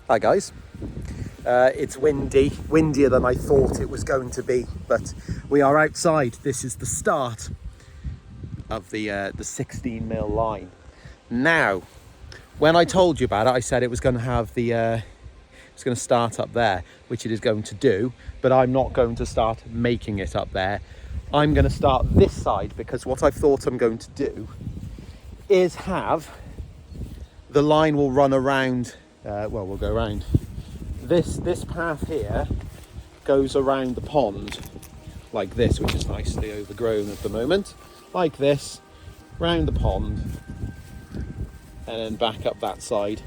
Hi guys, it's windier than I thought it was going to be, but we are outside. This is the start of the 16mm line. Now, when I told you about it, I said it was going to have it's going to start up there, which it is going to do, but I'm not going to start making it up there. I'm going to start this side, because what I thought I'm going to do is have the line will run around. We'll go around. This path here goes around the pond like this, which is nicely overgrown at the moment. Like this, round the pond, and then back up that side.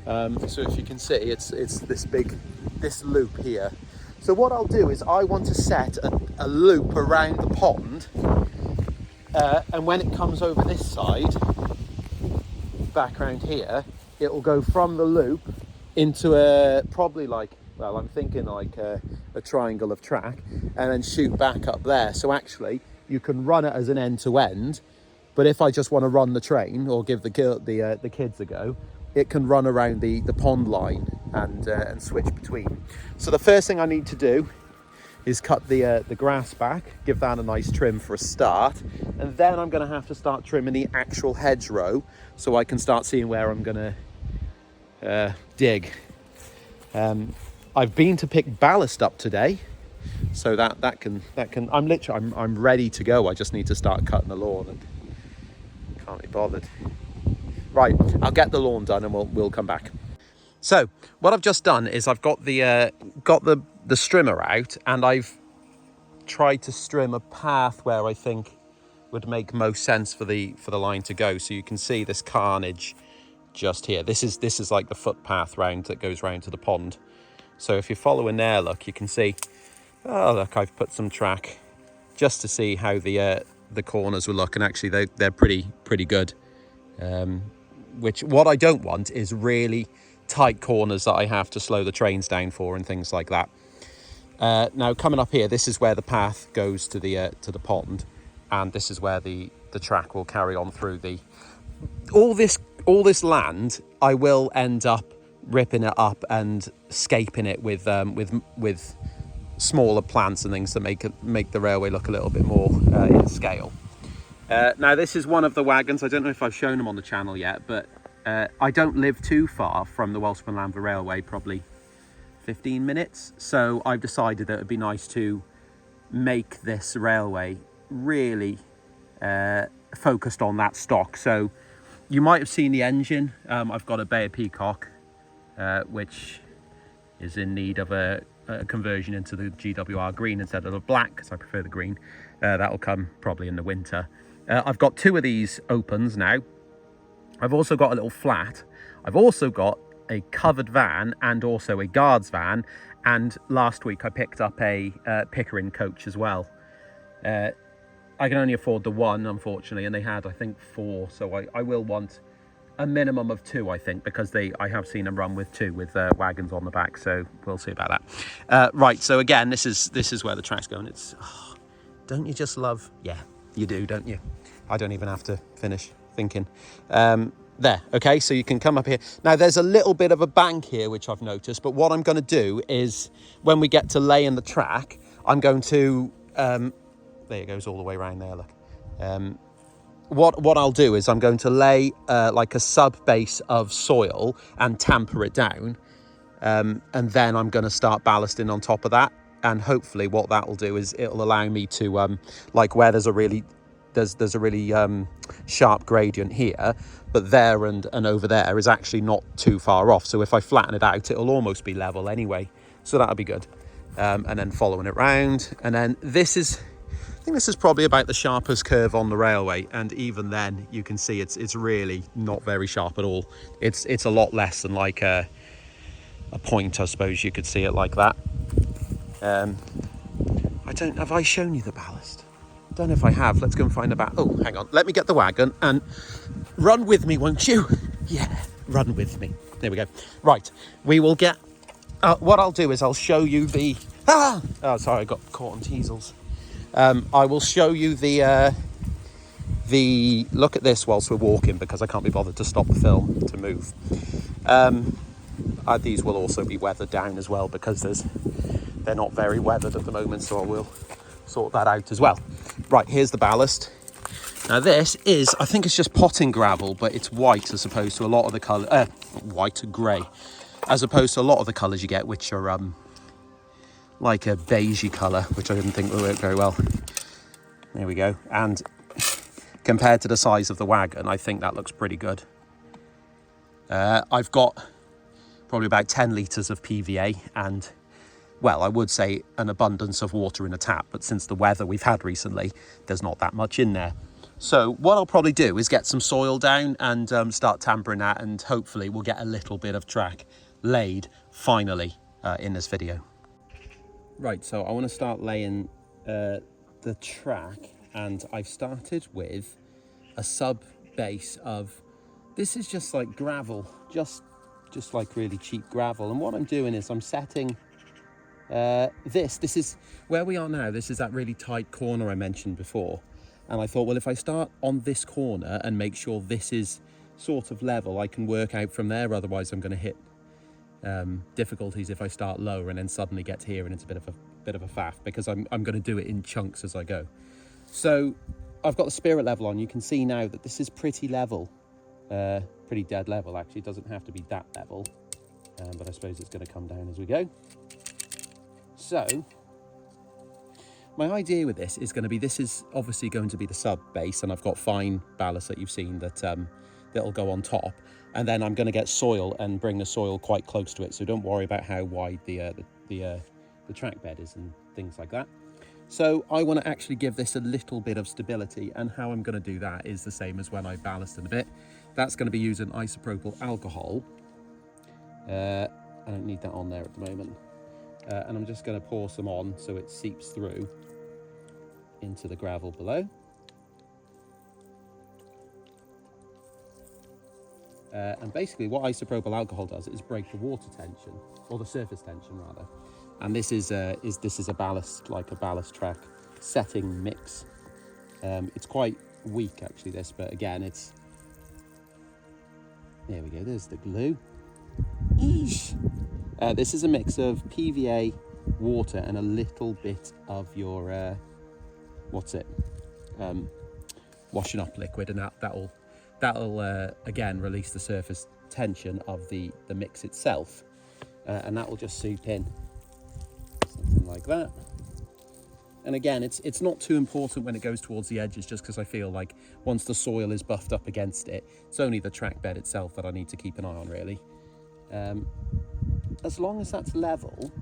So if you can see, it's this loop here. So what I'll do is I want to set a loop around the pond, and when it comes over this side, back around here, it will go from the loop into I'm thinking like a triangle of track, and then shoot back up there. So actually you can run it as an end to end, but if I just want to run the train or give the kids a go, it can run around the pond line and switch between. So the first thing I need to do is cut the grass back, give that a nice trim for a start, and then I'm going to have to start trimming the actual hedgerow so I can start seeing where I'm going to dig. I've been to pick ballast up today, so that can I'm ready to go. I just need to start cutting the lawn and can't be bothered. Right, I'll get the lawn done and we'll come back. So what I've just done is I've got the strimmer out, and I've tried to strim a path where I think would make most sense for the line to go. So you can see this carnage just here. This is like the footpath round that goes round to the pond. So if you're following there, look, you can see, oh look, I've put some track just to see how the corners will look, and actually they're pretty good. Which what I don't want is really tight corners that I have to slow the trains down for and things like that. Now coming up here, this is where the path goes to the pond, and this is where the track will carry on through all this land. I will end up ripping it up and scaping it with smaller plants and things to make the railway look a little bit more in scale. Now this is one of the wagons. I don't know if I've shown them on the channel yet, but I don't live too far from the welshpool&llanfair railway, probably 15 minutes. So I've decided that it'd be nice to make this railway really focused on that stock. So you might have seen the engine. I've got a Bayer Peacock, which is in need of a conversion into the GWR green instead of the black, because I prefer the green. That'll come probably in the winter. I've got two of these opens now. I've also got a little flat. I've also got a covered van and also a guards van. And last week I picked up a Pickering coach as well. I can only afford the one, unfortunately, and they had, I think, 4. So I will want a minimum of 2, I think, because I have seen them run with 2 with wagons on the back. So we'll see about that. Right. So again, this is where the track's going. It's, don't you just love? Yeah, you do, don't you? I don't even have to finish thinking. There, okay, so you can come up here. Now there's a little bit of a bank here, which I've noticed, but what I'm going to do is when we get to laying the track, I'm going to, there it goes all the way around there, look. What I'll do is I'm going to lay like a sub base of soil and tamper it down, and then I'm going to start ballasting on top of that. And hopefully what that will do is it'll allow me to, like where there's a really sharp gradient here, but there and over there is actually not too far off. So if I flatten it out, it'll almost be level anyway. So that'll be good. And then following it round. And then I think this is probably about the sharpest curve on the railway. And even then you can see it's really not very sharp at all. It's a lot less than like a point, I suppose you could see it like that. Have I shown you the ballast? Don't know if I have. Let's go and find the ballast. Oh, hang on. Let me get the wagon and run with me, won't you? Yeah, run with me. There we go. Right, we will get... what I'll do is I'll show you the... Oh, sorry, I got caught on teasels. I will show you the... Look at this whilst we're walking, because I can't be bothered to stop the film to move. These will also be weathered down as well because they're not very weathered at the moment, so I will sort that out as well. Right, here's the ballast. Now this is, I think it's just potting gravel, but it's white as opposed to a lot of the colour, white and grey, as opposed to a lot of the colours you get, which are like a beigey colour, which I didn't think would work very well. There we go. And compared to the size of the wagon, I think that looks pretty good. I've got probably about 10 litres of PVA and, well, I would say an abundance of water in a tap, but since the weather we've had recently, there's not that much in there. So what I'll probably do is get some soil down and start tampering that, and hopefully we'll get a little bit of track laid finally in this video. Right, so I want to start laying the track, and I've started with a sub base of, this is just like gravel, just like really cheap gravel. And what I'm doing is I'm setting this is where we are now. This is that really tight corner I mentioned before. And I thought, well, if I start on this corner and make sure this is sort of level, I can work out from there. Otherwise, I'm going to hit difficulties if I start lower and then suddenly get here and it's a bit of a faff, because I'm going to do it in chunks as I go. So I've got the spirit level on. You can see now that this is pretty level, pretty dead level. Actually, it doesn't have to be that level, but I suppose it's going to come down as we go. So my idea with this is going to be, this is obviously going to be the sub base, and I've got fine ballast that you've seen that'll go on top, and then I'm going to get soil and bring the soil quite close to it. So don't worry about how wide the track bed is and things like that. So I want to actually give this a little bit of stability, and how I'm going to do that is the same as when I ballast in a bit. That's going to be using isopropyl alcohol. I don't need that on there at the moment. And I'm just going to pour some on so it seeps through into the gravel below. And basically what isopropyl alcohol does is break the water tension, or the surface tension rather. And this is a ballast, like a ballast track setting mix. It's quite weak actually, this, but again, it's, there we go, there's the glue. Eesh. This is a mix of PVA, water, and a little bit of your washing up liquid, and that'll again release the surface tension of the mix itself, and that will just seep in, something like that. And again, it's not too important when it goes towards the edges, just because I feel like once the soil is buffed up against it, it's only the track bed itself that I need to keep an eye on, really. As long as that's level,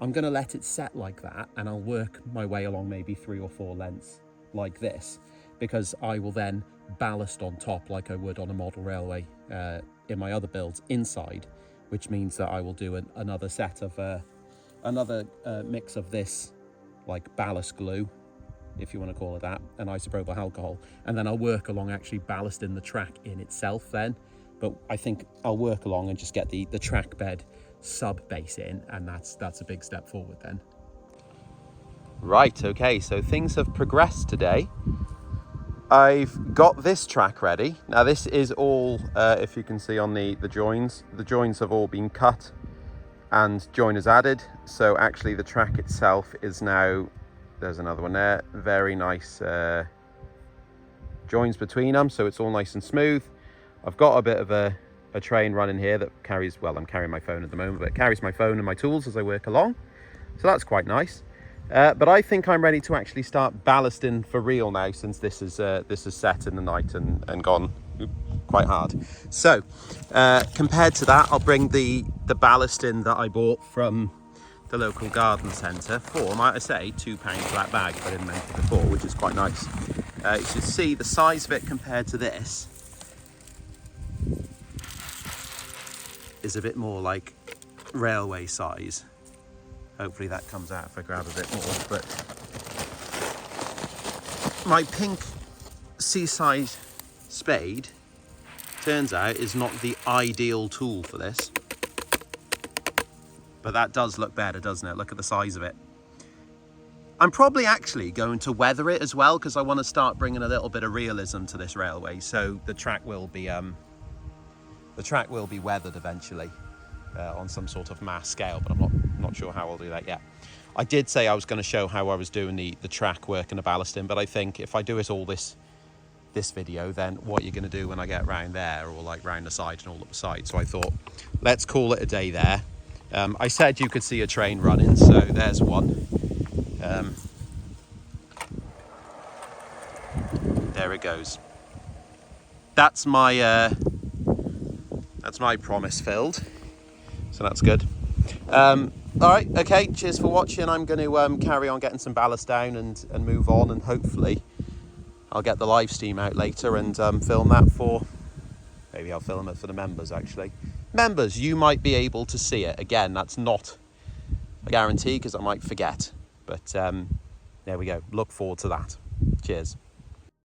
I'm going to let it set like that, and I'll work my way along maybe 3 or 4 lengths like this, because I will then ballast on top like I would on a model railway in my other builds inside, which means that I will do another set of another mix of this, like ballast glue, if you want to call it that, and isopropyl alcohol, and then I'll work along actually ballasting the track in itself then. But I think I'll work along and just get the track bed sub base in, and that's a big step forward then. Right, okay, so things have progressed today. I've got this track ready. Now this is all, if you can see on the joins have all been cut and joiners added. So actually the track itself is now, there's another one there, very nice joins between them, so it's all nice and smooth. I've got a bit of a train running here that carries, well, I'm carrying my phone at the moment, but it carries my phone and my tools as I work along. So that's quite nice. But I think I'm ready to actually start ballasting for real now, since this is set in the night and gone quite hard. So compared to that, I'll bring the ballast in that I bought from the local garden centre for, might I say, £2 for that bag, if I didn't mention it before, which is quite nice. You should see the size of it compared to this is a bit more like railway size. Hopefully that comes out if I grab a bit more. But my pink seaside spade, turns out, is not the ideal tool for this. But that does look better, doesn't it? Look at the size of it. I'm probably actually going to weather it as well, because I want to start bringing a little bit of realism to this railway. So the track will be weathered eventually. on some sort of mass scale, but I'm not sure how I'll do that yet. I did say I was going to show how I was doing the track work and the ballasting, but I think if I do it all this video, then what you're going to do when I get round there, or like round the side and all up the side. So I thought, let's call it a day there. I said you could see a train running, so there's one. There it goes. That's my promise filled, so that's good. All right, okay, cheers for watching. I'm going to carry on getting some ballast down and move on, and hopefully I'll get the live stream out later and film that for, maybe I'll film it for the members actually. Members, you might be able to see it. Again, that's not a guarantee because I might forget, but there we go. Look forward to that. Cheers.